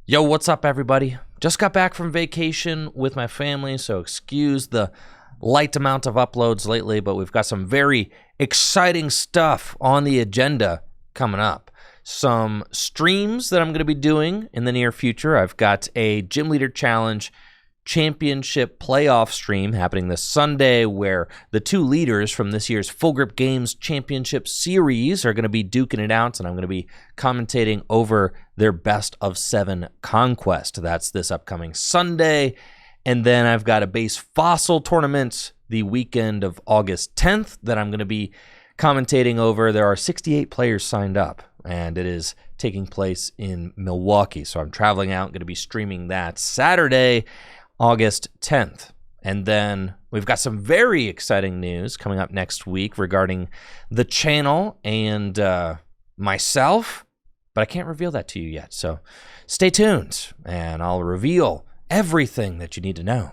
Yo, what's up, everybody? Just got back from vacation with my family, so excuse the light amount of uploads lately, but we've got some very exciting stuff on the agenda coming up. Some streams that I'm going to be doing in the near future. I've got a Gym Leader Challenge Championship playoff stream happening this Sunday where the two leaders from this year's Full Grip Games Championship Series are going to be duking it out, and I'm going to be commentating over their best of 7 conquest. That's this upcoming Sunday. And then I've got a base fossil tournament the weekend of August 10th that I'm going to be commentating over. There are 68 players signed up, and it is taking place in Milwaukee. So I'm traveling out, going to be streaming that Saturday, August 10th. And then we've got some very exciting news coming up next week regarding the channel and myself, but I can't reveal that to you yet. So stay tuned, and I'll reveal everything that you need to know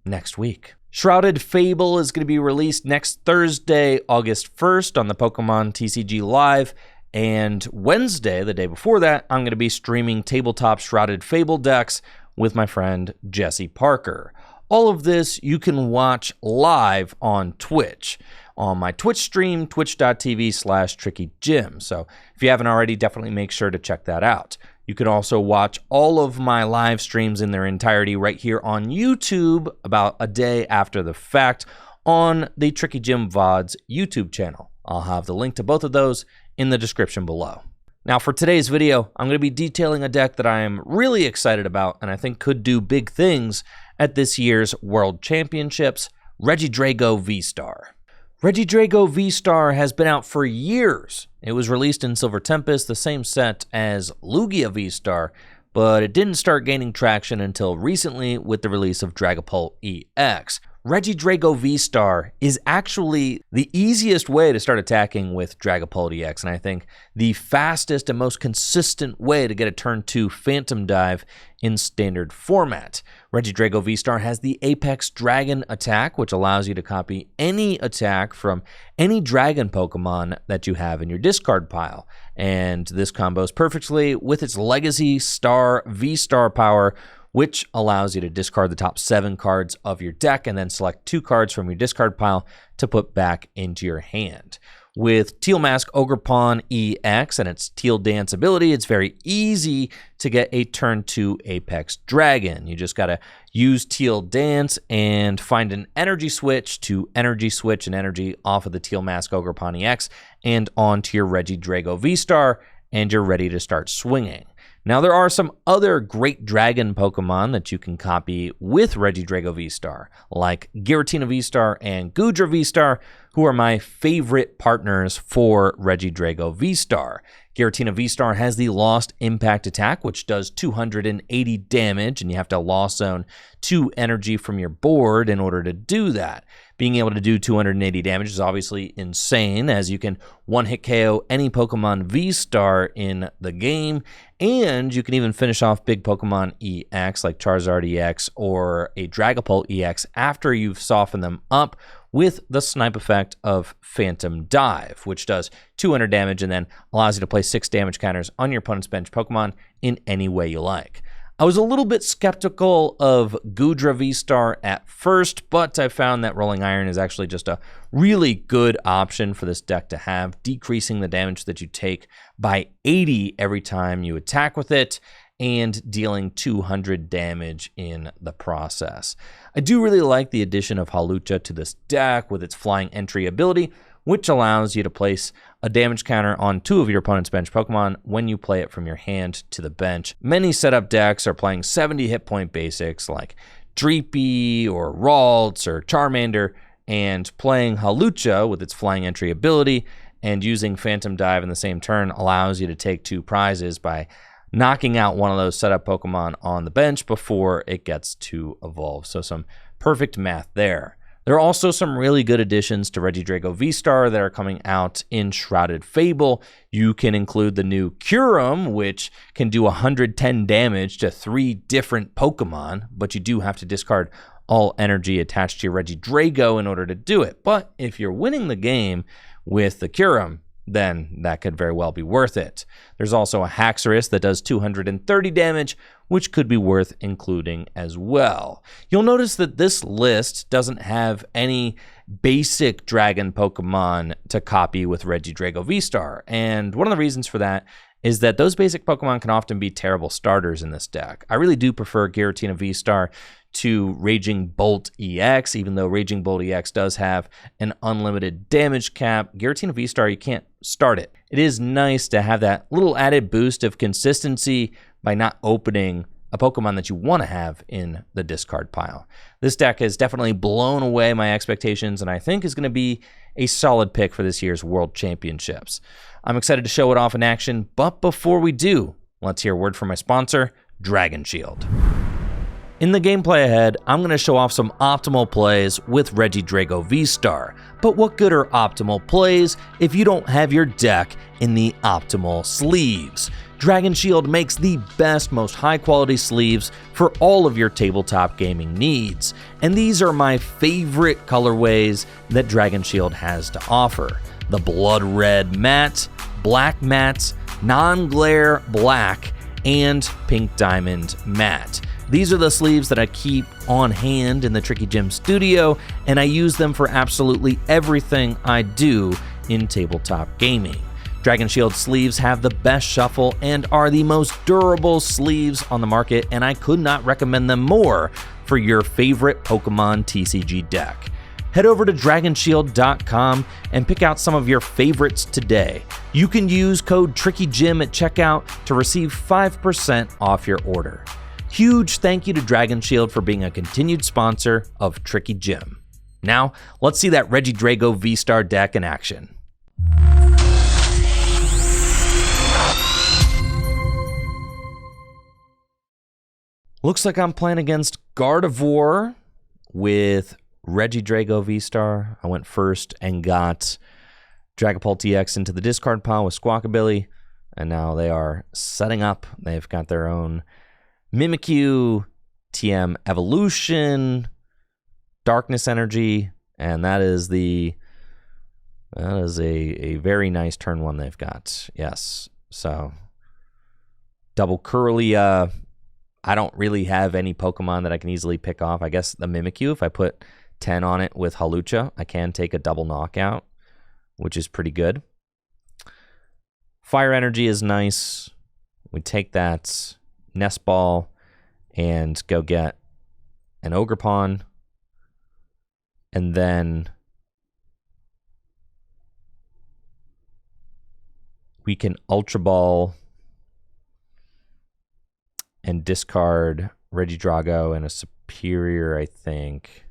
next week. Shrouded Fable is going to be released next Thursday, August 1st on the Pokemon TCG Live. And Wednesday, the day before that, I'm going to be streaming tabletop Shrouded Fable decks with my friend Jesse Parker. All of this you can watch live on Twitch, on my Twitch stream, twitch.tv/TrickyJim. So if you haven't already, definitely make sure to check that out. You can also watch all of my live streams in their entirety right here on YouTube about a day after the fact on the Tricky Jim VODs YouTube channel. I'll have the link to both of those in the description below. Now for today's video, I'm going to be detailing a deck that I am really excited about and I think could do big things at this year's World Championships, Regidrago V-STAR. Regidrago V-STAR has been out for years. It was released in Silver Tempest, the same set as Lugia V-STAR, but it didn't start gaining traction until recently with the release of Dragapult EX. Regidrago V-STAR is actually the easiest way to start attacking with Dragapult EX, and I think the fastest and most consistent way to get a turn 2 Phantom Dive in standard format. Regidrago V-STAR has the Apex Dragon attack, which allows you to copy any attack from any dragon Pokemon that you have in your discard pile. And this combos perfectly with its Legacy Star V-STAR power, which allows you to discard the top 7 cards of your deck and then select 2 cards from your discard pile to put back into your hand. With Teal Mask Ogerpon EX and its Teal Dance ability, it's very easy to get a turn 2 Apex Dragon. You just gotta use Teal Dance and find an energy switch to energy switch an energy off of the Teal Mask Ogerpon EX and onto your Regidrago V-STAR, and you're ready to start swinging. Now, there are some other great dragon Pokemon that you can copy with Regidrago V-STAR, like Giratina V-STAR and Goodra V-STAR, who are my favorite partners for Regidrago V-STAR. Giratina V-STAR has the Lost Impact attack, which does 280 damage, and you have to Lost Zone 2 energy from your board in order to do that. Being able to do 280 damage is obviously insane, as you can one-hit KO any Pokemon V-STAR in the game, and you can even finish off big Pokemon EX like Charizard EX or a Dragapult EX after you've softened them up with the snipe effect of Phantom Dive, which does 200 damage and then allows you to place 6 damage counters on your opponent's bench Pokemon in any way you like. I was a little bit skeptical of Goodra V-STAR at first, but I found that Rolling Iron is actually just a really good option for this deck to have, decreasing the damage that you take by 80 every time you attack with it, and dealing 200 damage in the process. I do really like the addition of Hawlucha to this deck with its Flying Entry ability, which allows you to place a damage counter on 2 of your opponent's bench Pokemon when you play it from your hand to the bench. Many setup decks are playing 70 hit point basics like Dreepy or Ralts or Charmander, and playing Hawlucha with its Flying Entry ability and using Phantom Dive in the same turn allows you to take 2 prizes by knocking out one of those setup Pokemon on the bench before it gets to evolve. So some perfect math there. There are also some really good additions to Regidrago V-STAR that are coming out in Shrouded Fable. You can include the new Kyurem, which can do 110 damage to 3 different Pokemon, but you do have to discard all energy attached to your Regidrago in order to do it. But if you're winning the game with the Kyurem, then that could very well be worth it. There's also a Haxorus that does 230 damage which could be worth including as well. You'll notice that this list doesn't have any basic dragon Pokemon to copy with Regidrago V-STAR, and one of the reasons for that is that those basic Pokemon can often be terrible starters in this deck. I really do prefer Giratina V-STAR to Raging Bolt EX, even though Raging Bolt EX does have an unlimited damage cap. Giratina V-STAR, you can't start it. It is nice to have that little added boost of consistency by not opening a Pokemon that you want to have in the discard pile. This deck has definitely blown away my expectations, and I think is going to be a solid pick for this year's World Championships. I'm excited to show it off in action, but before we do, let's hear a word from my sponsor, Dragon Shield. In the gameplay ahead, I'm going to show off some optimal plays with Regidrago V-STAR. But what good are optimal plays if you don't have your deck in the optimal sleeves? Dragon Shield makes the best, most high-quality sleeves for all of your tabletop gaming needs. And these are my favorite colorways that Dragon Shield has to offer. The Blood Red Matte, Black Matte, Non-Glare Black, and Pink Diamond Matte. These are the sleeves that I keep on hand in the Tricky Gym studio, and I use them for absolutely everything I do in tabletop gaming. Dragon Shield sleeves have the best shuffle and are the most durable sleeves on the market, and I could not recommend them more for your favorite Pokemon TCG deck. Head over to dragonshield.com and pick out some of your favorites today. You can use code TrickyGym at checkout to receive 5% off your order. Huge thank you to Dragon Shield for being a continued sponsor of Tricky Gym. Now, let's see that Regidrago V-STAR deck in action. Looks like I'm playing against Gardevoir with Regidrago V-STAR. I went first and got Dragapult EX into the discard pile with Squawkabilly, and now they are setting up. They've got their own Mimikyu, TM Evolution, Darkness Energy, and that is a very nice turn one they've got. Yes, so double Curlia. I don't really have any Pokemon that I can easily pick off. I guess the Mimikyu, if I put 10 on it with Hawlucha, I can take a double knockout, which is pretty good. Fire Energy is nice. We take that Nest Ball and go get an Ogerpon. And then we can Ultra Ball and discard Regidrago and a Superior, I think.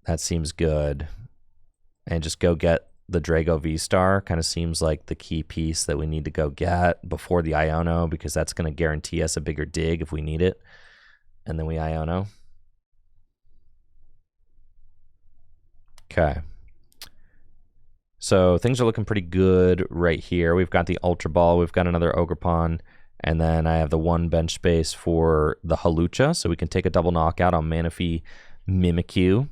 That seems good. And just go get the Drago V-STAR. Kind of seems like the key piece that we need to go get before the Iono, because that's going to guarantee us a bigger dig if we need it. And then we Iono. Okay. So things are looking pretty good right here. We've got the Ultra Ball. We've got another Ogerpon. And then I have the one bench space for the Hawlucha, so we can take a double knockout on Manaphy Mimikyu.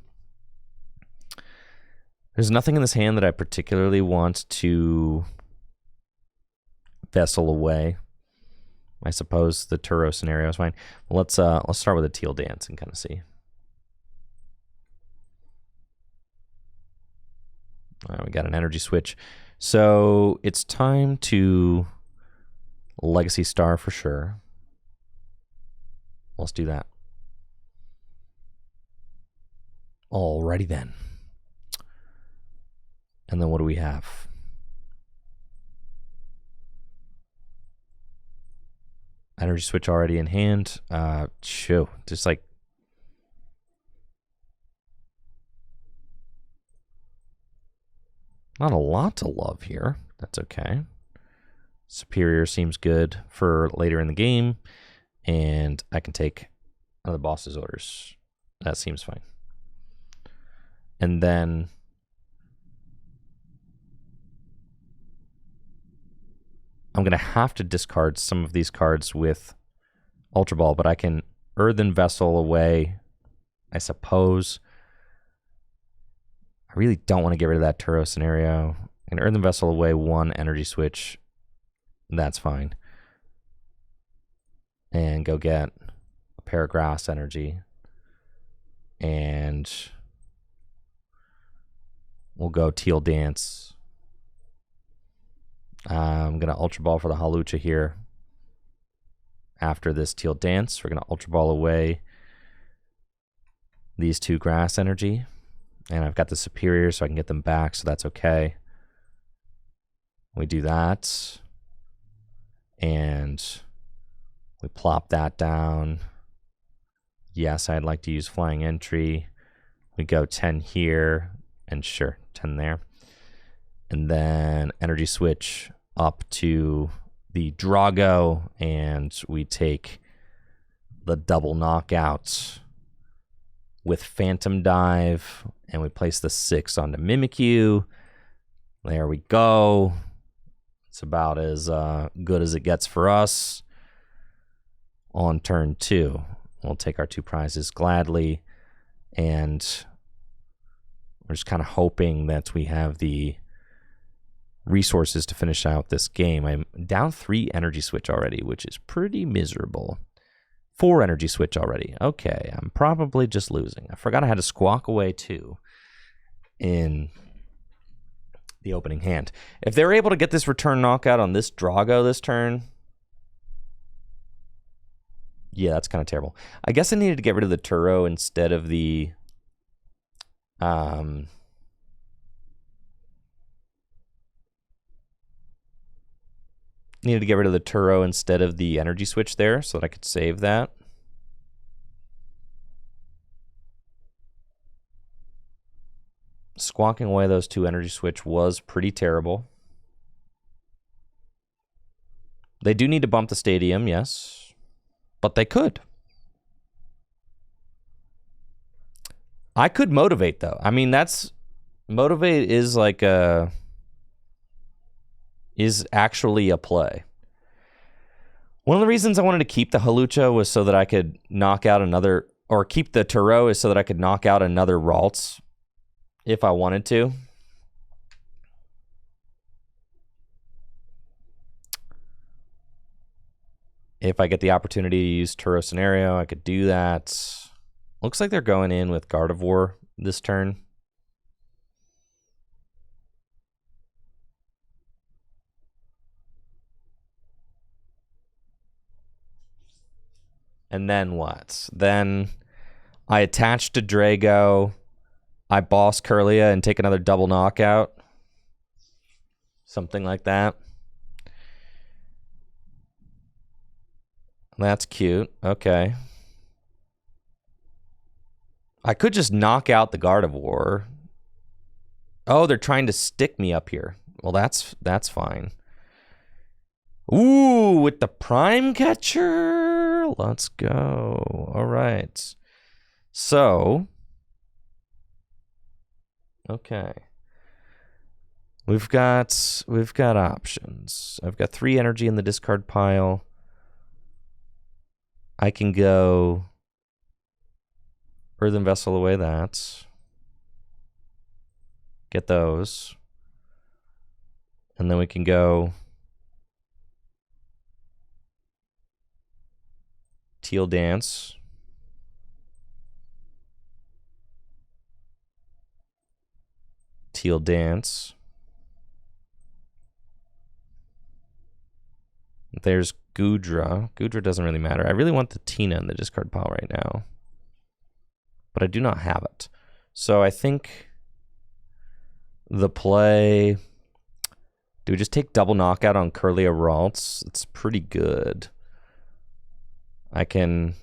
There's nothing in this hand that I particularly want to Vessel away. I suppose the Turo scenario is fine. Let's start with a Teal Dance and kind of see. All right, we got an Energy Switch. So it's time to Legacy Star for sure. Let's do that. Alrighty then. And then what do we have? Energy Switch already in hand. Just like not a lot to love here. That's okay. Superior seems good for later in the game, and I can take another boss's orders. That seems fine. And then I'm going to have to discard some of these cards with Ultra Ball, but I can Earthen Vessel away, I suppose. I really don't want to get rid of that Turo scenario. I can Earthen Vessel away one Energy Switch. That's fine. and go get a pair of grass energy. And we'll go Teal Dance. I'm going to Ultra Ball for the Hawlucha here. After this Teal Dance, we're going to Ultra Ball away these 2 grass energy. And I've got the Superior, so I can get them back, so that's okay. We do that. And we plop that down. Yes, I'd like to use Flying Entry. We go 10 here, and sure, 10 there. And then Energy Switch up to the Drago, and we take the double knockout with Phantom Dive, and we place the 6 onto Mimikyu. There we go. It's about as good as it gets for us. On turn 2, we'll take our 2 prizes gladly, and we're just kind of hoping that we have the resources to finish out this game. I'm down 3 Energy Switch already, which is pretty miserable. 4 Energy Switch already. Okay, I'm probably just losing. I forgot I had to squawk away 2 in the opening hand. If they're able to get this return knockout on this Drago this turn, yeah, that's kind of terrible. I guess I needed to get rid of the Turo instead of the needed to get rid of the Turo instead of the Energy Switch there so that I could save that. Squawking away those 2 Energy Switch was pretty terrible. They do need to bump the stadium, yes, but they could. I could motivate though. I mean, that's motivate is like a is actually a play. One of the reasons I wanted to keep the Hawlucha was so that I could knock out another, or keep the Turo is so that I could knock out another Ralts if I wanted to. If I get the opportunity to use Turo Scenario, I could do that. Looks like they're going in with Gardevoir this turn. And then what? Then I attach to Drago. I boss Kirlia and take another double knockout. Something like that. That's cute. Okay. I could just knock out the Gardevoir. Oh, they're trying to stick me up here. Well, that's fine. Ooh, with the Prime Catcher. Let's go. All right. So, okay. We've got options. I've got 3 energy in the discard pile. I can go Earthen Vessel away that. Get those. And then we can go Teal Dance. Teal Dance. There's Goodra. Goodra doesn't really matter. I really want the Tina in the discard pile right now, but I do not have it. So I think the play... Do we just take double knockout on Kirlia Ralts? It's pretty good. I can...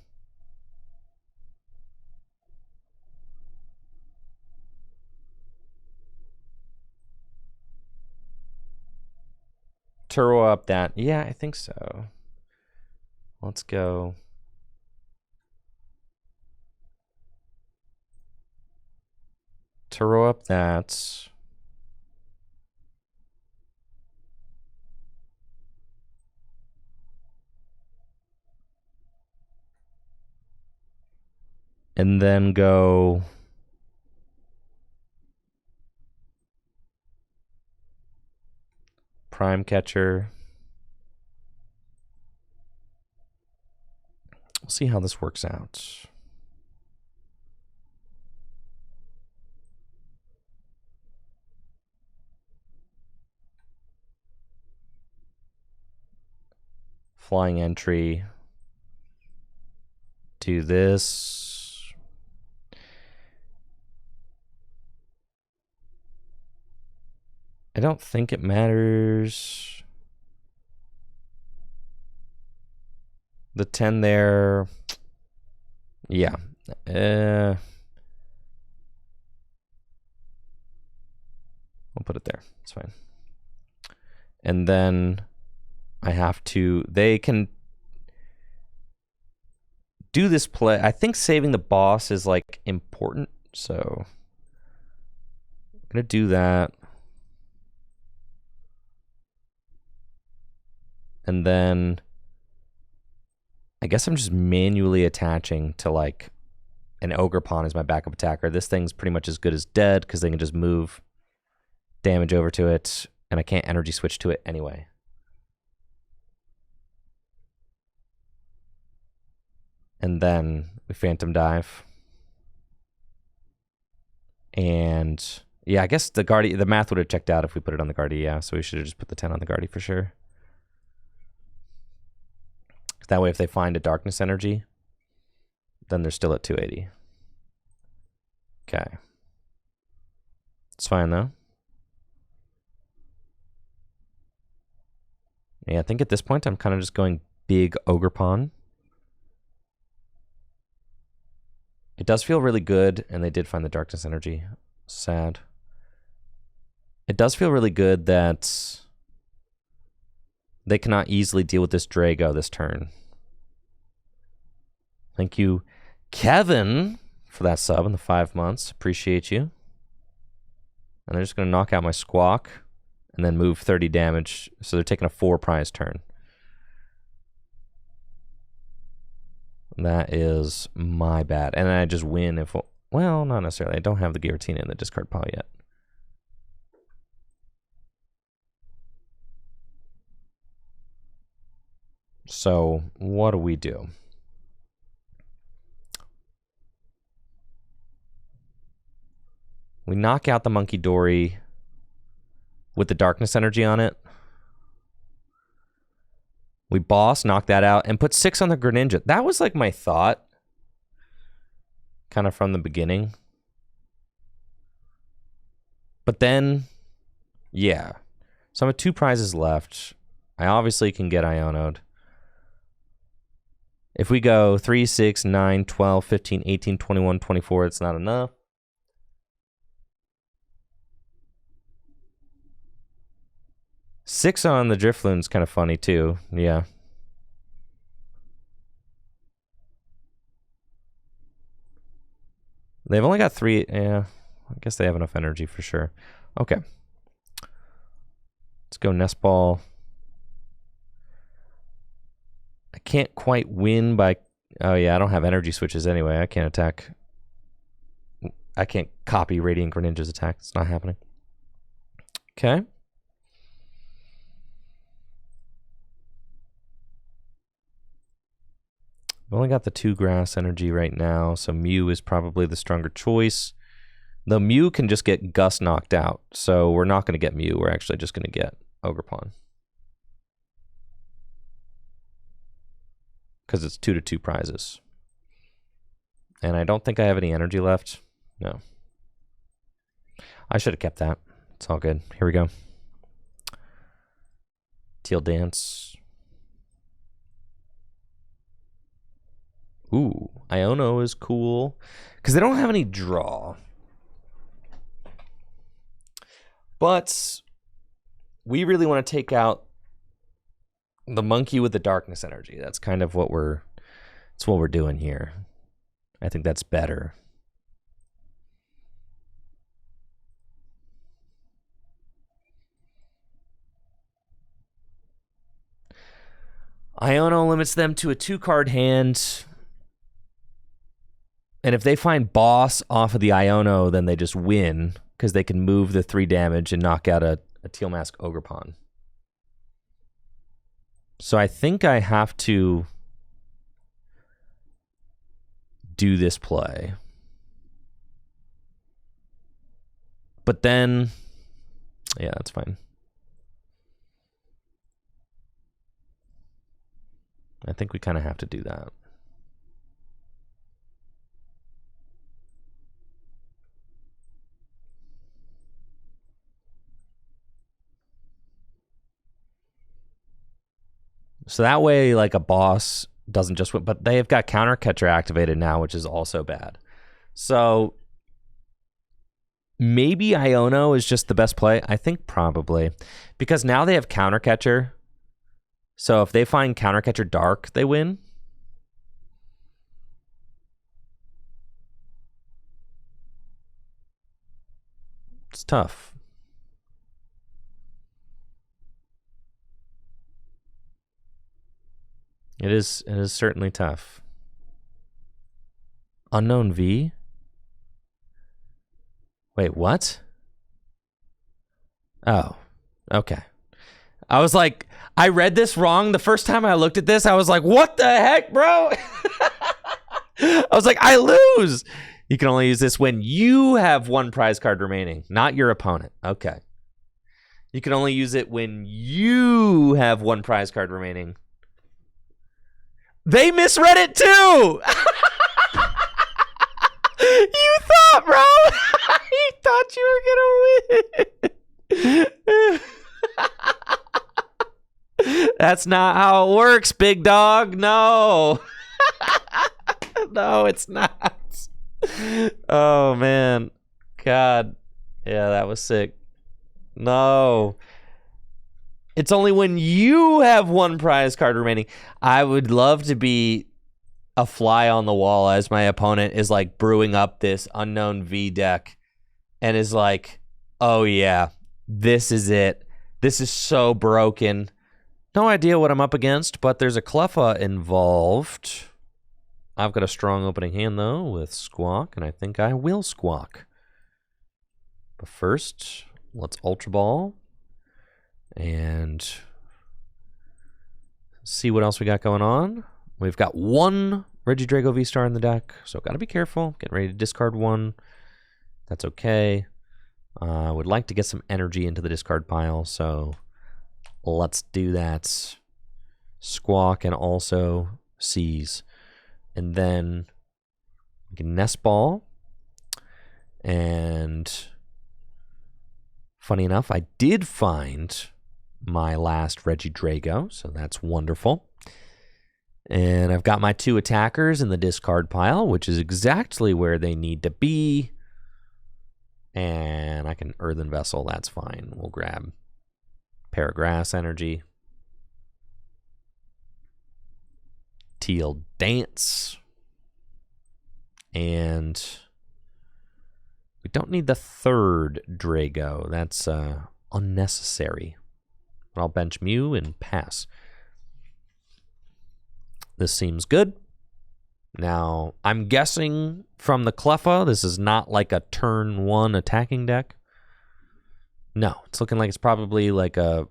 Turo up that. Yeah, I think so. Let's go. Turo up that. And then go... Prime Catcher. We'll see how this works out. Flying entry. Do this. I don't think it matters. The 10 there. Yeah. We'll put it there. It's fine. And then I have to, they can do this play. I think saving the boss is like important. So I'm going to do that. And then I guess I'm just manually attaching to like an Ogerpon as my backup attacker. This thing's pretty much as good as dead because they can just move damage over to it, and I can't energy switch to it anyway. And then we Phantom Dive. And yeah, I guess the Guardi, the math would have checked out if we put it on the Guardi, yeah. So we should have just put the 10 on the Guardi for sure. That way if they find a Darkness Energy, then they're still at 280. Okay. It's fine though. Yeah, I think at this point I'm kind of just going big Ogerpon. It does feel really good, and they did find the Darkness Energy. Sad. It does feel really good that they cannot easily deal with this Drago this turn. Thank you, Kevin, for that sub in the 5 months. Appreciate you. And they're just going to knock out my Squawk and then move 30 damage. So they're taking a 4 prize turn. That is my bad. And I just win if, well, not necessarily. I don't have the Giratina in the discard pile yet. So what do we do? We knock out the Monkey Dory with the Darkness Energy on it. We boss, knock that out, and put 6 on the Greninja. That was like my thought, kind of from the beginning. But then, yeah. So I'm at 2 prizes left. I obviously can get Iono'd. If we go 3, 6, 9, 12, 15, 18, 21, 24, it's not enough. Six on the Drifloon's kind of funny too. Yeah. They've only got 3. Yeah, I guess they have enough energy for sure. Okay. Let's go Nest Ball. I can't quite win by... Oh yeah, I don't have energy switches anyway. I can't attack. I can't copy Radiant Greninja's attack. It's not happening. Okay. I've only got the 2 grass energy right now, so Mew is probably the stronger choice. Though Mew can just get Gus knocked out, so we're not going to get Mew. We're actually just going to get Ogerpon. Because it's 2 to 2 prizes. And I don't think I have any energy left. No. I should have kept that. It's all good. Here we go. Teal Dance. Ooh, Iono is cool. Because they don't have any draw. But we really want to take out the monkey with the Darkness Energy. That's kind of what we're doing here. I think that's better. Iono limits them to a 2-card hand. And if they find boss off of the Iono, then they just win because they can move the 3 damage and knock out a Teal Mask Ogerpon. So I think I have to do this play. But then, yeah, that's fine. I think we kind of have to do that. So that way, like, a boss doesn't just win, but they've got Counter Catcher activated now, which is also bad. So maybe Iono is just the best play. I think probably. Because now they have Counter Catcher. So if they find Counter Catcher Dark, they win. It's tough. It is certainly tough. Unknown V? Wait, what? Oh, okay. I was like, I read this wrong. The first time I looked at this, I was like, what the heck, bro? I was like, I lose. You can only use this when you have one prize card remaining, not your opponent. Okay. You can only use it when you have one prize card remaining. They misread it too. You thought, bro. You thought you were gonna win. That's not how it works, big dog. No. No, it's not. Oh man. God. Yeah, that was sick. No. It's only when you have one prize card remaining. I would love to be a fly on the wall as my opponent is like brewing up this unknown V deck and is like, oh yeah, this is it. This is so broken. No idea what I'm up against, but there's a Cleffa involved. I've got a strong opening hand though with Squawk, and I think I will Squawk. But first, let's Ultra Ball. And see what else we got going on. We've got one Regidrago V-Star in the deck, so got to be careful. Getting ready to discard one. That's okay. Would like to get some energy into the discard pile, so let's do that. Squawk and also seize. And then we can Nest Ball. And funny enough, I did find my last Regidrago, so that's wonderful. And I've got my two attackers in the discard pile, which is exactly where they need to be. And I can Earthen Vessel, that's fine. We'll grab Paragrass Energy. Teal Dance. And we don't need the third Drago. That's unnecessary. I'll bench Mew and pass. This seems good. Now, I'm guessing from the Cleffa, this is not like a turn one attacking deck. No, it's looking like it's probably like a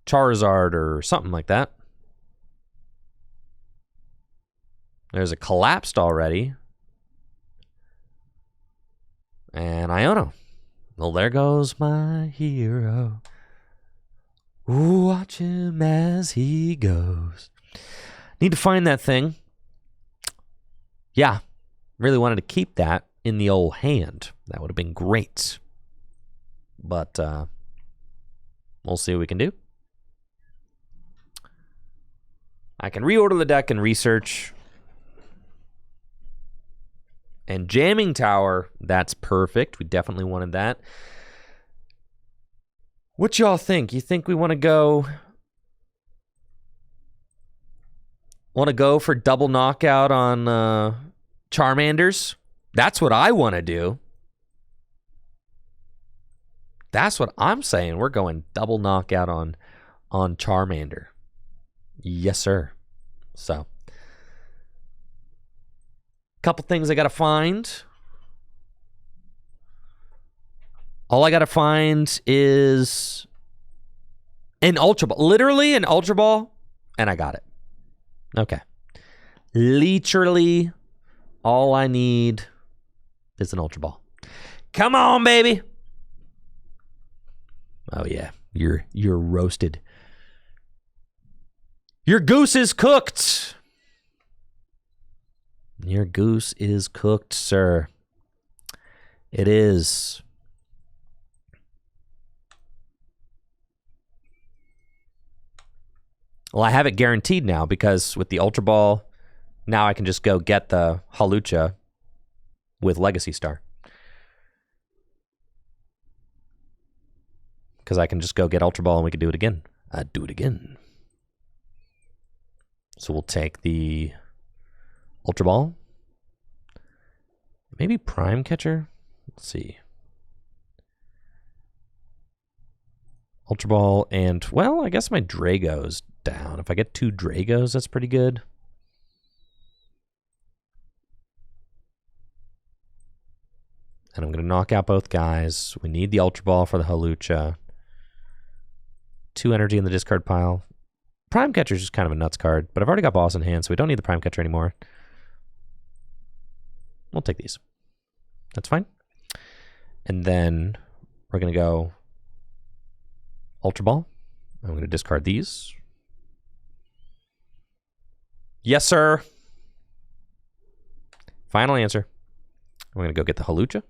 Charizard or something like that. There's a Collapsed already. And Iono. Well, there goes my hero. Watch him as he goes. Need to find that thing. Yeah, really wanted to keep that in the old hand. That would have been great. But we'll see what we can do. I can reorder the deck and research. And Jamming Tower, that's perfect. We definitely wanted that. What y'all think? You think we want to go for double knockout on Charmanders? That's what I want to do. That's what I'm saying. We're going double knockout on Charmander. Yes, sir. So, couple things I got to find. All I got to find is an Ultra Ball. Literally an Ultra Ball, and I got it. Okay. Literally All I need is an Ultra Ball. Come on, baby. Oh yeah, you're roasted. Your goose is cooked. Your goose is cooked, sir. It is. Well, I have it guaranteed now because with the Ultra Ball, now I can just go get the Hawlucha with Legacy Star. Because I can just go get Ultra Ball and we can do it again. I'd do it again. So we'll take the Ultra Ball. Maybe Prime Catcher? Let's see. Ultra Ball and, well, I guess my Drago's down. If I get 2 Dragos, that's pretty good. And I'm going to knock out both guys. We need the Ultra Ball for the Hawlucha. 2 energy in the discard pile. Prime Catcher is just kind of a nuts card, but I've already got Boss in hand, so we don't need the Prime Catcher anymore. We'll take these. That's fine. And then we're going to go Ultra Ball. I'm going to discard these. Yes, sir. Final answer. I'm going to go get the Hawlucha.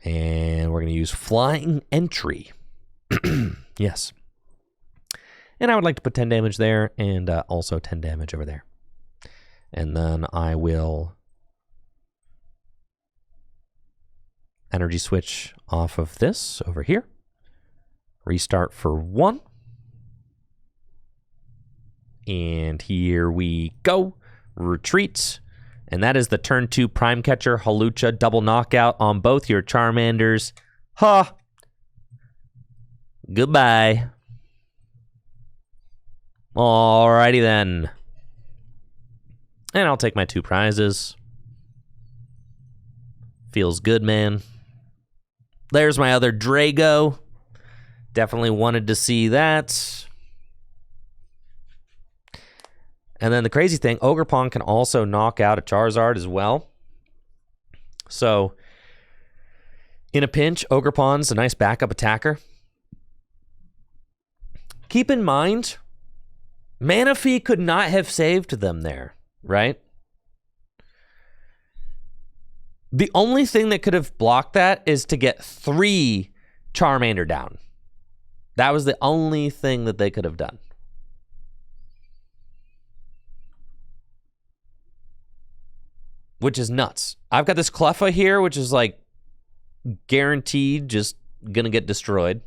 And we're going to use Flying Entry. Yes. And I would like to put 10 damage there and also 10 damage over there. And then I will Energy Switch off of this over here. Restart for 1. And here we go. Retreat. And that is the turn 2 Prime Catcher Hawlucha double knockout on both your Charmanders. Ha! Goodbye. Alrighty then. And I'll take my 2 prizes. Feels good, man. There's my other Drago. Definitely wanted to see that. And then the crazy thing, Ogerpon can also knock out a Charizard as well. So, in a pinch, Ogerpon's a nice backup attacker. Keep in mind, Manaphy could not have saved them there, right? The only thing that could have blocked that is to get 3 Charmander down. That was the only thing that they could have done. Which is nuts. I've got this Cleffa here, which is like guaranteed just gonna get destroyed.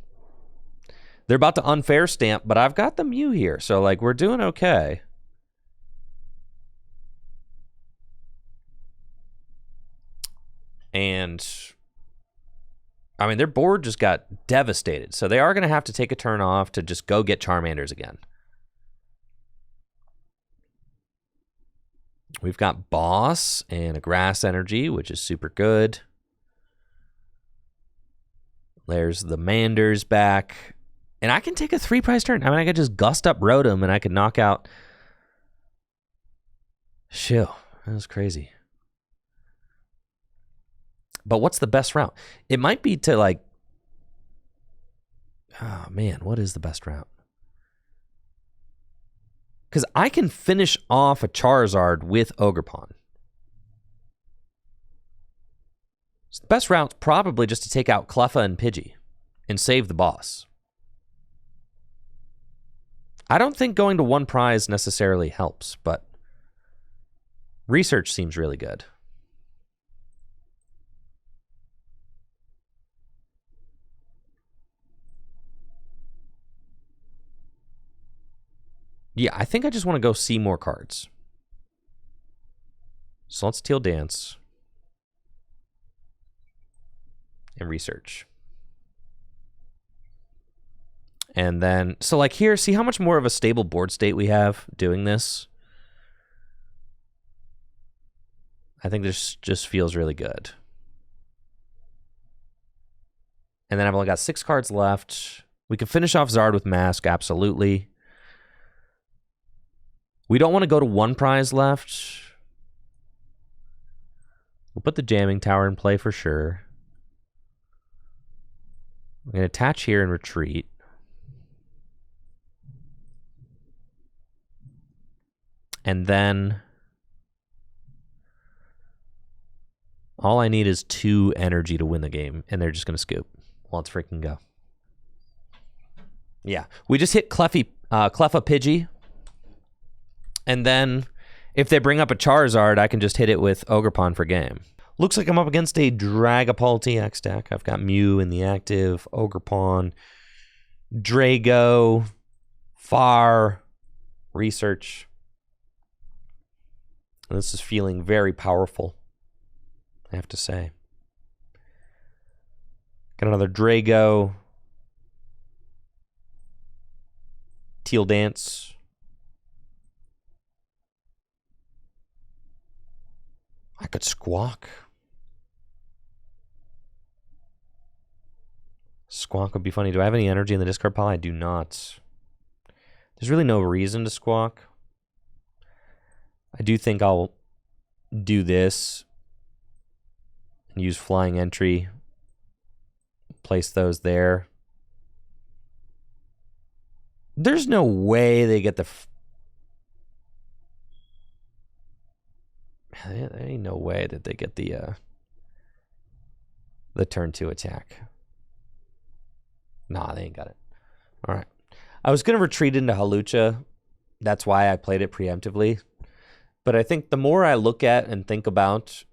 They're about to unfair stamp, but I've got the Mew here, so like we're doing okay. And I mean, their board just got devastated, so they are gonna have to take a turn off to just go get Charmanders again. We've got Boss and a Grass Energy, which is super good. There's the Manders back. And I can take a 3-prize turn. I mean, I could just gust up Rotom and I could knock out... Shit, that was crazy. But what's the best route? It might be to like... Oh, man, what is the best route? Because I can finish off a Charizard with Ogerpon. So the best route's probably just to take out Cleffa and Pidgey and save the boss. I don't think going to 1 prize necessarily helps, but research seems really good. Yeah, I think I just want to go see more cards. So let's Teal Dance. And research. And then, so like here, see how much more of a stable board state we have doing this? I think this just feels really good. And then I've only got 6 cards left. We can finish off Zard with Mask, absolutely. We don't want to go to one prize left. We'll put the Jamming Tower in play for sure. I'm going to attach here and retreat. And then all I need is 2 energy to win the game, and they're just going to scoop. Let's freaking go. Yeah, we just hit Cleffa Pidgey, and then if they bring up a Charizard, I can just hit it with Ogerpon for game. Looks like I'm up against a Dragapult EX deck. I've got Mew in the active, Ogerpon, Drago, Far, Research. This is feeling very powerful, I have to say. Got another Drago. Teal Dance. I could Squawk. Squawk would be funny. Do I have any energy in the discard pile? I do not. There's really no reason to Squawk. I do think I'll do this and use Flying Entry. Place those there. There's no way they get the... There ain't no way that they get the turn 2 attack. Nah, they ain't got it. All right. I was going to retreat into Hawlucha. That's why I played it preemptively. But I think the more I look at and think about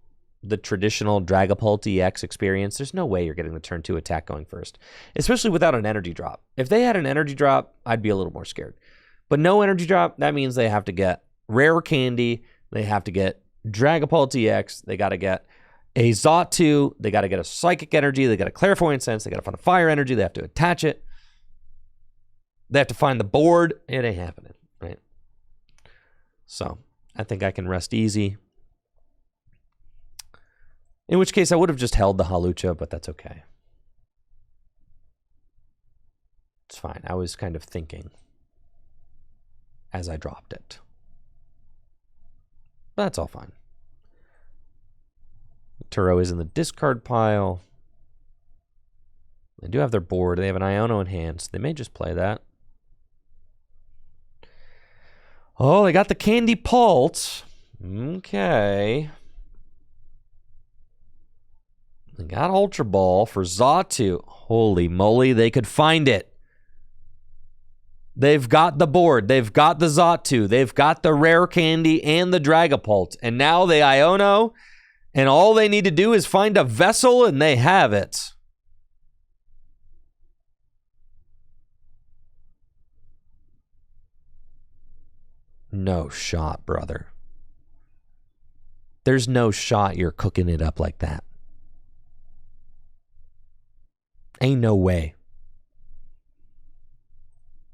the traditional Dragapult EX experience, there's no way you're getting the turn 2 attack going first, especially without an energy drop. If they had an energy drop, I'd be a little more scared. But no energy drop, that means they have to get Rare Candy, they have to get Dragapult EX, they got to get a Xatu, they got to get a Psychic Energy, they got a Clairvoyant Sense, they got to find a Fire Energy, they have to attach it, they have to find the board. It ain't happening, right? So I think I can rest easy. In which case, I would have just held the Hawlucha, but that's okay. It's fine. I was kind of thinking as I dropped it. But that's all fine. Turo is in the discard pile. They do have their board. They have an Iono in hand, so they may just play that. Oh, they got the Candy Pult. Okay. They got Ultra Ball for Xatu. Holy moly, they could find it. They've got the board. They've got the Xatu. They've got the Rare Candy and the Dragapult. And now they Iono, and all they need to do is find a Vessel, and they have it. No shot, brother. There's no shot you're cooking it up like that. Ain't no way.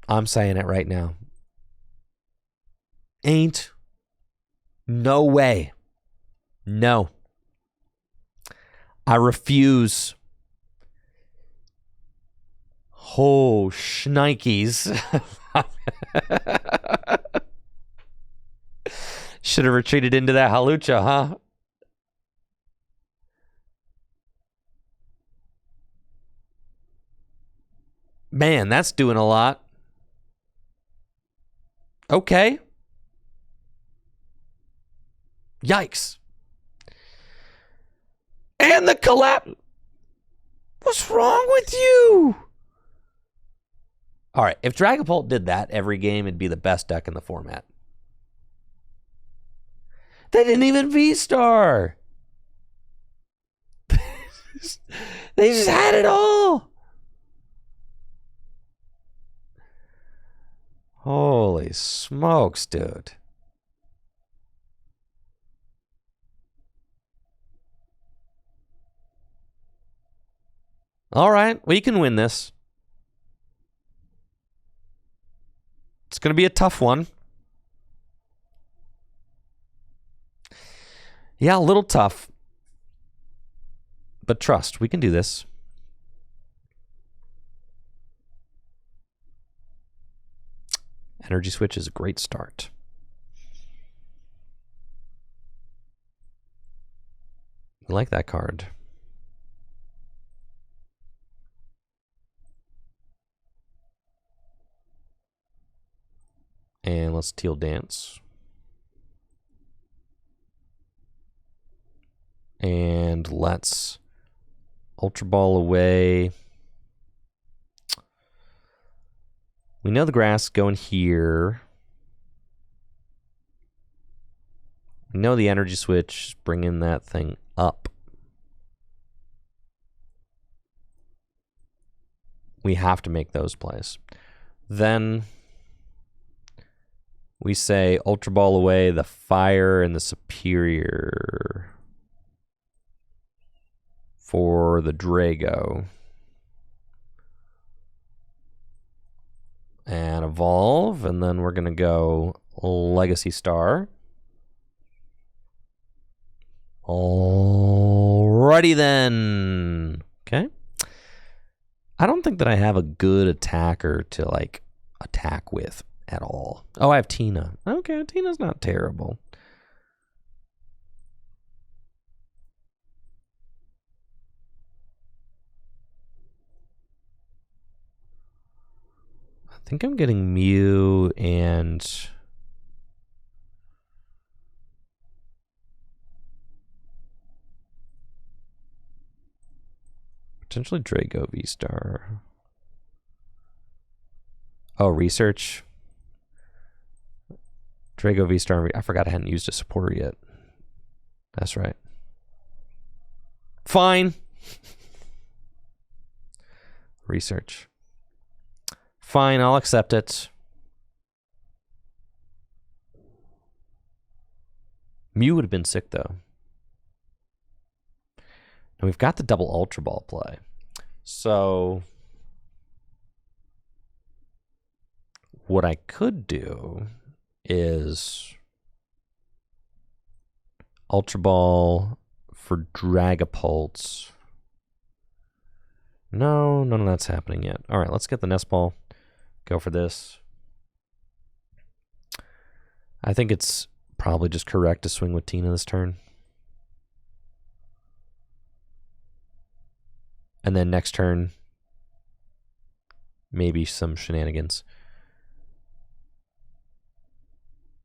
I'm saying it right now. Ain't no way. No. I refuse. Oh, shnikes. Should have retreated into that Hawlucha, huh? Man, that's doing a lot. Okay. Yikes. And the collapse. What's wrong with you? All right, if Dragapult did that every game, it'd be the best deck in the format. They didn't even V-Star. They just had it all. Holy smokes, dude. All right, we can win this. It's going to be a tough one. Yeah, a little tough. But trust, we can do this. Energy Switch is a great start. I like that card. And let's Teal dance. And let's Ultra Ball away. We know the grass going here. We know the energy switch is bringing that thing up. We have to make those plays. Then we say Ultra Ball away, the fire and the superior for the Drago. And evolve, and then we're going to go Legacy Star. Alrighty then. Okay. I don't think that I have a good attacker to like attack with at all. Oh, I have Tina. Okay, Tina's not terrible. I think I'm getting Mew and potentially Drago V-Star. Oh, research. Drago V-Star. I forgot I hadn't used a supporter yet. That's right. Fine. Research. Fine, I'll accept it. Mew would have been sick, though. And we've got the double Ultra Ball play. So what I could do is Ultra Ball for Dragapult. No, none of that's happening yet. All right, let's get the Nest Ball. Go for this. I think it's probably just correct to swing with Tina this turn. And then next turn, maybe some shenanigans.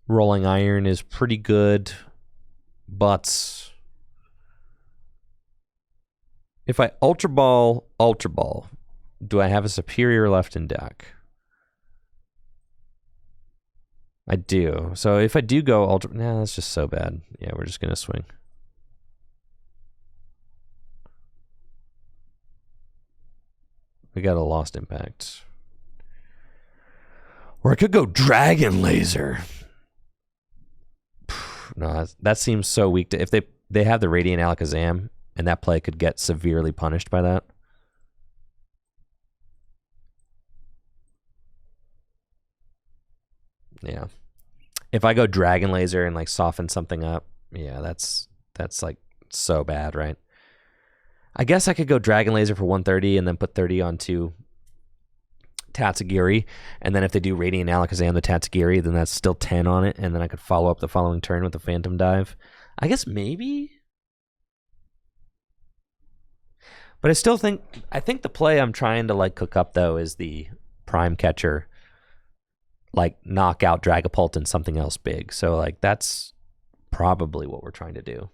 Rolling Iron is pretty good, but if I Ultra Ball, do I have a superior left in deck? I do. So if I do go Ultra, nah, that's just so bad. Yeah, we're just going to swing. We got a Lost Impact. Or I could go Dragon Laser. No, that seems so weak. If they have the Radiant Alakazam, and that play could get severely punished by that. Yeah. If I go Dragon Laser and like soften something up, yeah, that's like so bad, right? I guess I could go Dragon Laser for 130 and then put 30 onto Tatsugiri, and then if they do Radiant Alakazam the Tatsugiri, then that's still 10 on it, and then I could follow up the following turn with the Phantom Dive. I guess maybe. But I think the play I'm trying to like cook up though is the Prime Catcher, like knock out Dragapult and something else big. So like that's probably what we're trying to do.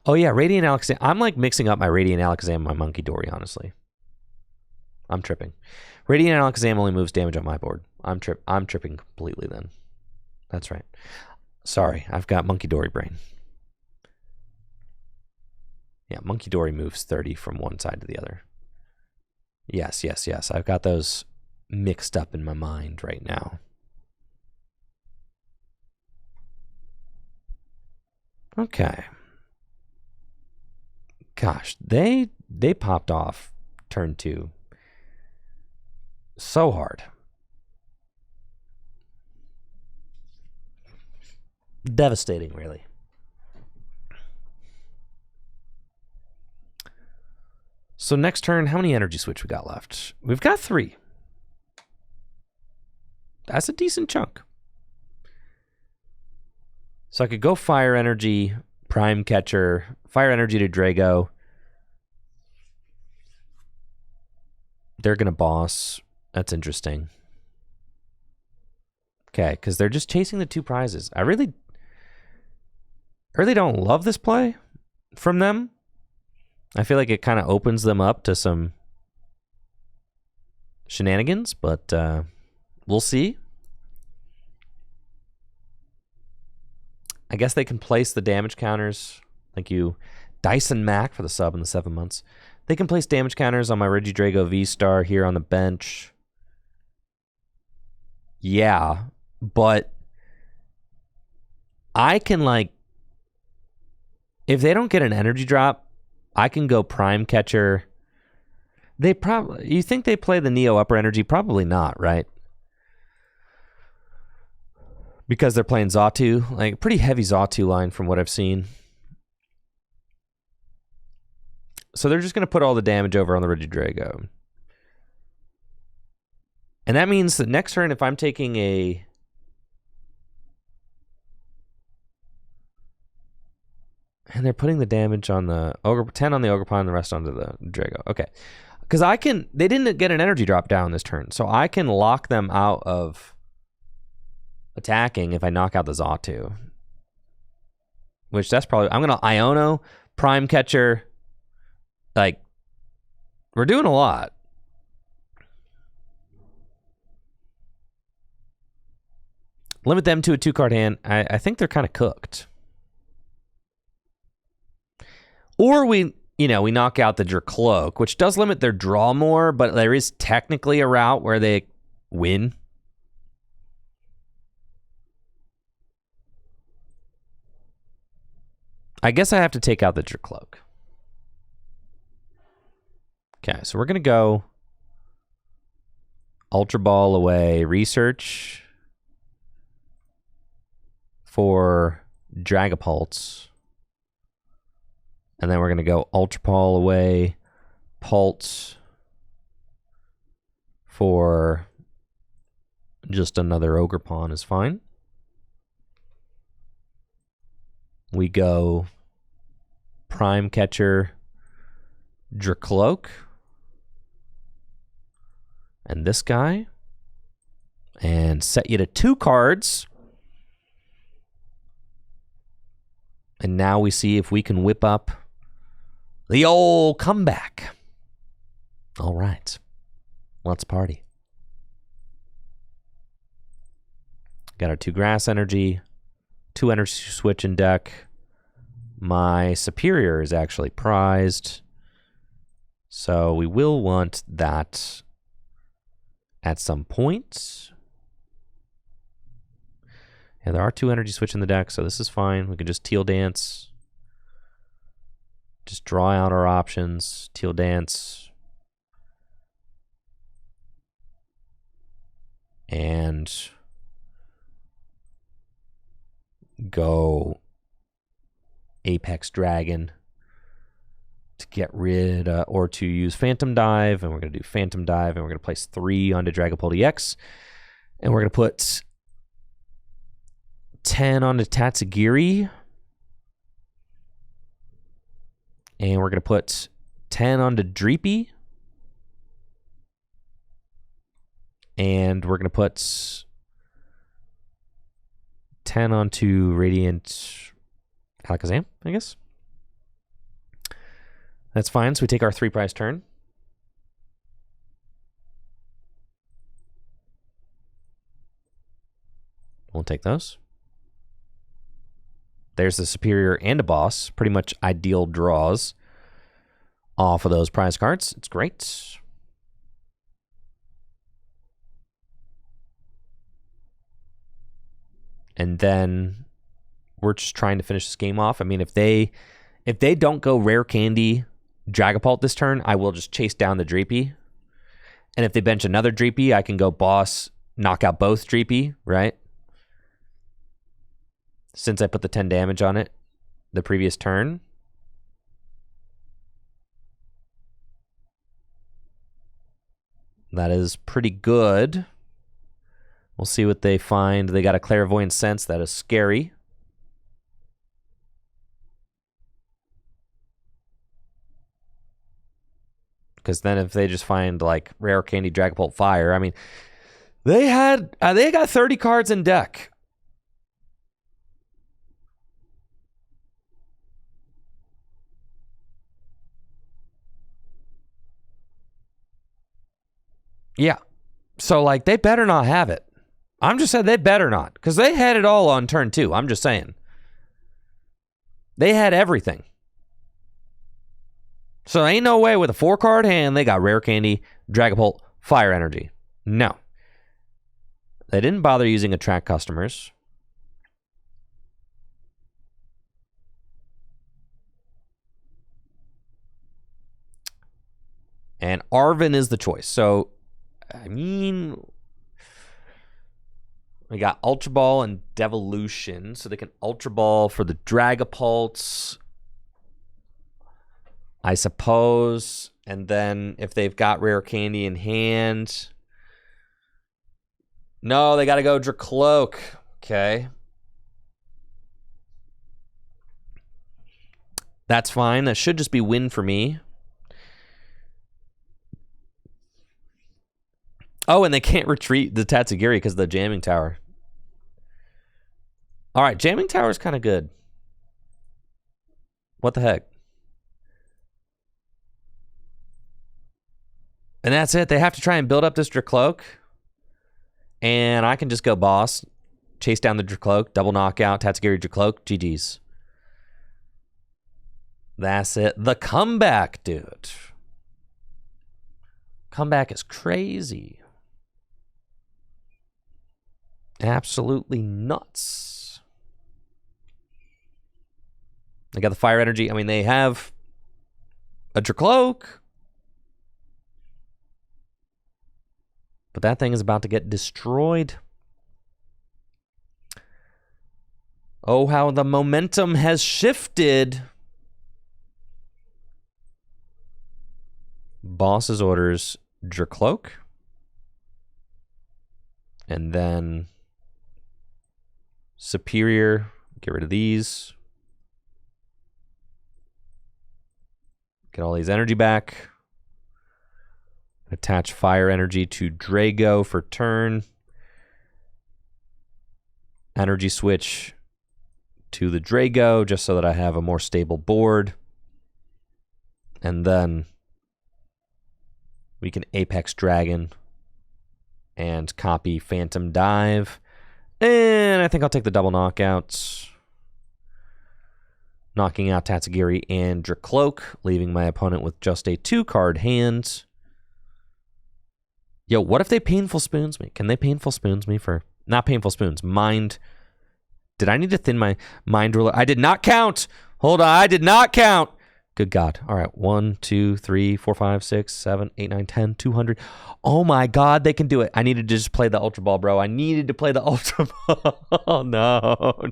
Oh yeah, Radiant Alakazam. I'm like mixing up my Radiant Alakazam and my Monkey Dory, honestly. I'm tripping. Radiant Alakazam only moves damage on my board. I'm tripping completely then. That's right. Sorry, I've got Monkey Dory brain. Yeah, Monkey Dory moves 30 from one side to the other. Yes. I've got those mixed up in my mind right now. Okay. Gosh, they popped off turn 2 so hard. Devastating, really. So next turn, how many energy switch we got left? We've got 3. That's a decent chunk. So I could go Fire Energy, Prime Catcher, Fire Energy to Drago. They're going to boss. That's interesting. Okay, because they're just chasing the 2 prizes. I really don't love this play from them. I feel like it kind of opens them up to some shenanigans, but we'll see. I guess they can place the damage counters. Thank you, Dyson Mac, for the sub in the 7 months. They can place damage counters on my Regidrago V-Star here on the bench. Yeah, but I can, like, if they don't get an energy drop, I can go Prime Catcher. They probably, you think they play the Neo Upper Energy? Probably not, right? Because they're playing Xatu, like pretty heavy Xatu line from what I've seen. So they're just going to put all the damage over on the Regidrago. And that means that next turn, if I'm taking a... And they're putting the damage on the 10 on the Ogerpon and the rest onto the Drago. Okay. Because I can... They didn't get an energy drop down this turn, so I can lock them out of attacking if I knock out the Xatu. Which that's probably... I'm going to Iono, Prime Catcher. Like, we're doing a lot. Limit them to a 2-card hand. I think they're kind of cooked. Or we knock out the Dracloak, which does limit their draw more, but there is technically a route where they win. I guess I have to take out the Dracloak. Okay, so we're going to go Ultra Ball away, Research for Dragapult. And then we're going to go Ultra Ball away, Pulse for just another Ogerpon is fine. We go Prime Catcher, Dracloak, and this guy, and set you to 2 cards. And now we see if we can whip up the old comeback. All right, let's party. Got our 2 Grass Energy, 2 Energy Switch in deck. My Superior is actually prized, so we will want that at some point. And there are 2 Energy Switch in the deck, so this is fine. We can just Teal Dance. Just draw out our options. Teal Dance. And go Apex Dragon to get rid or to use Phantom Dive. And we're going to do Phantom Dive, and we're going to place 3 onto Dragapult EX. And we're going to put 10 onto Tatsugiri. And we're going to put 10 onto Dreepy. And we're going to put 10 onto Radiant Alakazam, I guess. That's fine. So we take our 3 prize turn. We'll take those. There's the Superior and a Boss. Pretty much ideal draws off of those prize cards. It's great. And then we're just trying to finish this game off. I mean, if they don't go Rare Candy Dragapult this turn, I will just chase down the Dreepy. And if they bench another Dreepy, I can go Boss, knock out both Dreepy, right? Since I put the 10 damage on it the previous turn. That is pretty good. We'll see what they find. They got a Clairvoyant Sense. That is scary. Because then if they just find, like, Rare Candy Dragapult Fire, I mean, they got 30 cards in deck. Yeah. So, like, they better not have it. I'm just saying they better not. Because they had it all on turn 2. I'm just saying. They had everything. So, ain't no way with a 4-card hand they got Rare Candy, Dragapult, Fire Energy. No. They didn't bother using Attract Customers. And Arven is the choice. So, I mean, we got Ultra Ball and Devolution, so they can Ultra Ball for the Dragapults, I suppose. And then if they've got Rare Candy in hand, no, they got to go Dracloak. Okay. That's fine. That should just be win for me. Oh, and they can't retreat the Tatsugiri because of the Jamming Tower. All right, Jamming Tower is kind of good. What the heck? And that's it. They have to try and build up this Dracloak. And I can just go boss, chase down the Dracloak, double knockout, Tatsugiri Dracloak, GG's. That's it. The comeback, dude. Comeback is crazy. Absolutely nuts. They got the Fire Energy. I mean, they have a Dracloak. But that thing is about to get destroyed. Oh, how the momentum has shifted. Boss's orders Dracloak. And then Superior. Get rid of these. Get all these energy back. Attach Fire Energy to Drago for turn. Energy Switch to the Drago just so that I have a more stable board. And then we can Apex Dragon and copy Phantom Dive. And I think I'll take the double knockouts. Knocking out Tatsugiri and Dracloak, leaving my opponent with just a 2-card hand. Yo, what if they Painful Spoons me? Can they Painful Spoons me for... Not Painful Spoons, Mind... Did I need to thin my Mind Ruler? I did not count! Hold on, I did not count! Good God. All right, 1, 2, 3, 4, 5, 6, 7, 8, 9, 10, 200. Oh my God, they can do it. I needed to just play the Ultra Ball, bro. I needed to play the Ultra Ball. No.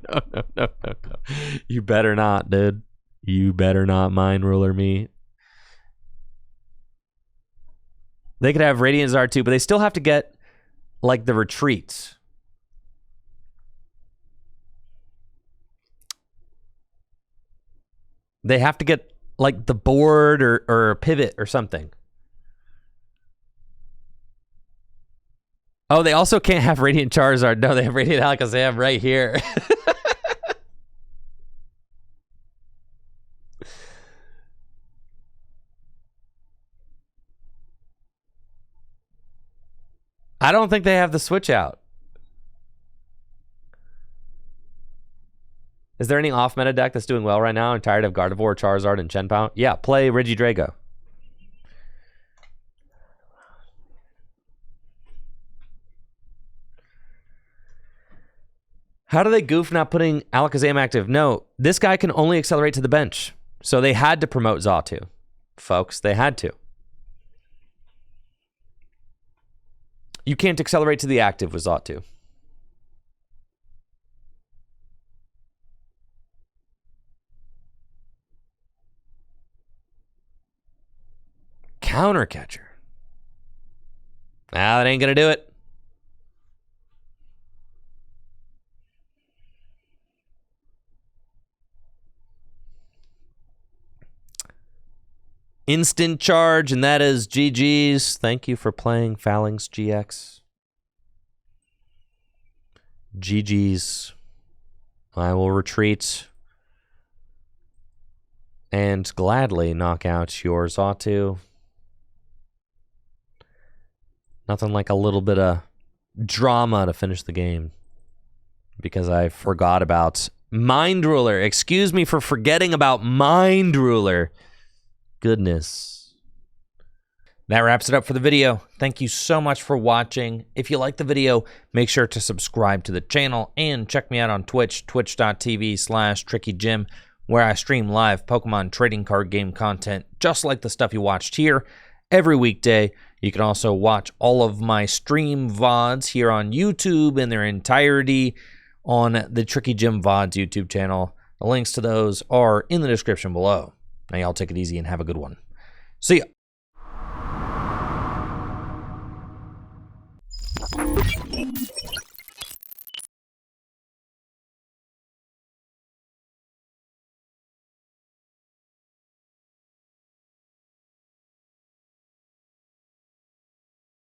You better not, dude. You better not Mind Ruler me. They could have Radiant Czar too, but they still have to get, like, the retreats. They have to get, like, the board or a pivot or something. Oh, they also can't have Radiant Charizard. No, they have Radiant Alakazam right here. I don't think they have the switch out. Is there any off-meta deck that's doing well right now? I'm tired of Gardevoir, Charizard, and Chenpao. Yeah, play Regidrago. How do they goof not putting Alakazam active? No, this guy can only accelerate to the bench. So they had to promote Xatu. Folks, they had to. You can't accelerate to the active with Xatu. Counter catcher. Ah, that ain't gonna do it. instant charge, and that is GG's. Thank you for playing Phalanx GX. GG's. I will retreat and gladly knock out your Xatu. Nothing like a little bit of drama to finish the game, because I forgot about Mind Ruler. Excuse me for forgetting about Mind Ruler. Goodness. That wraps it up for the video. Thank you so much for watching. If you like the video, make sure to subscribe to the channel and check me out on Twitch, twitch.tv/TrickyJim, where I stream live Pokemon trading card game content, just like the stuff you watched here, every weekday. You can also watch all of my stream VODs here on YouTube in their entirety on the Tricky Jim VODs YouTube channel. The links to those are in the description below. Now y'all take it easy and have a good one. See ya.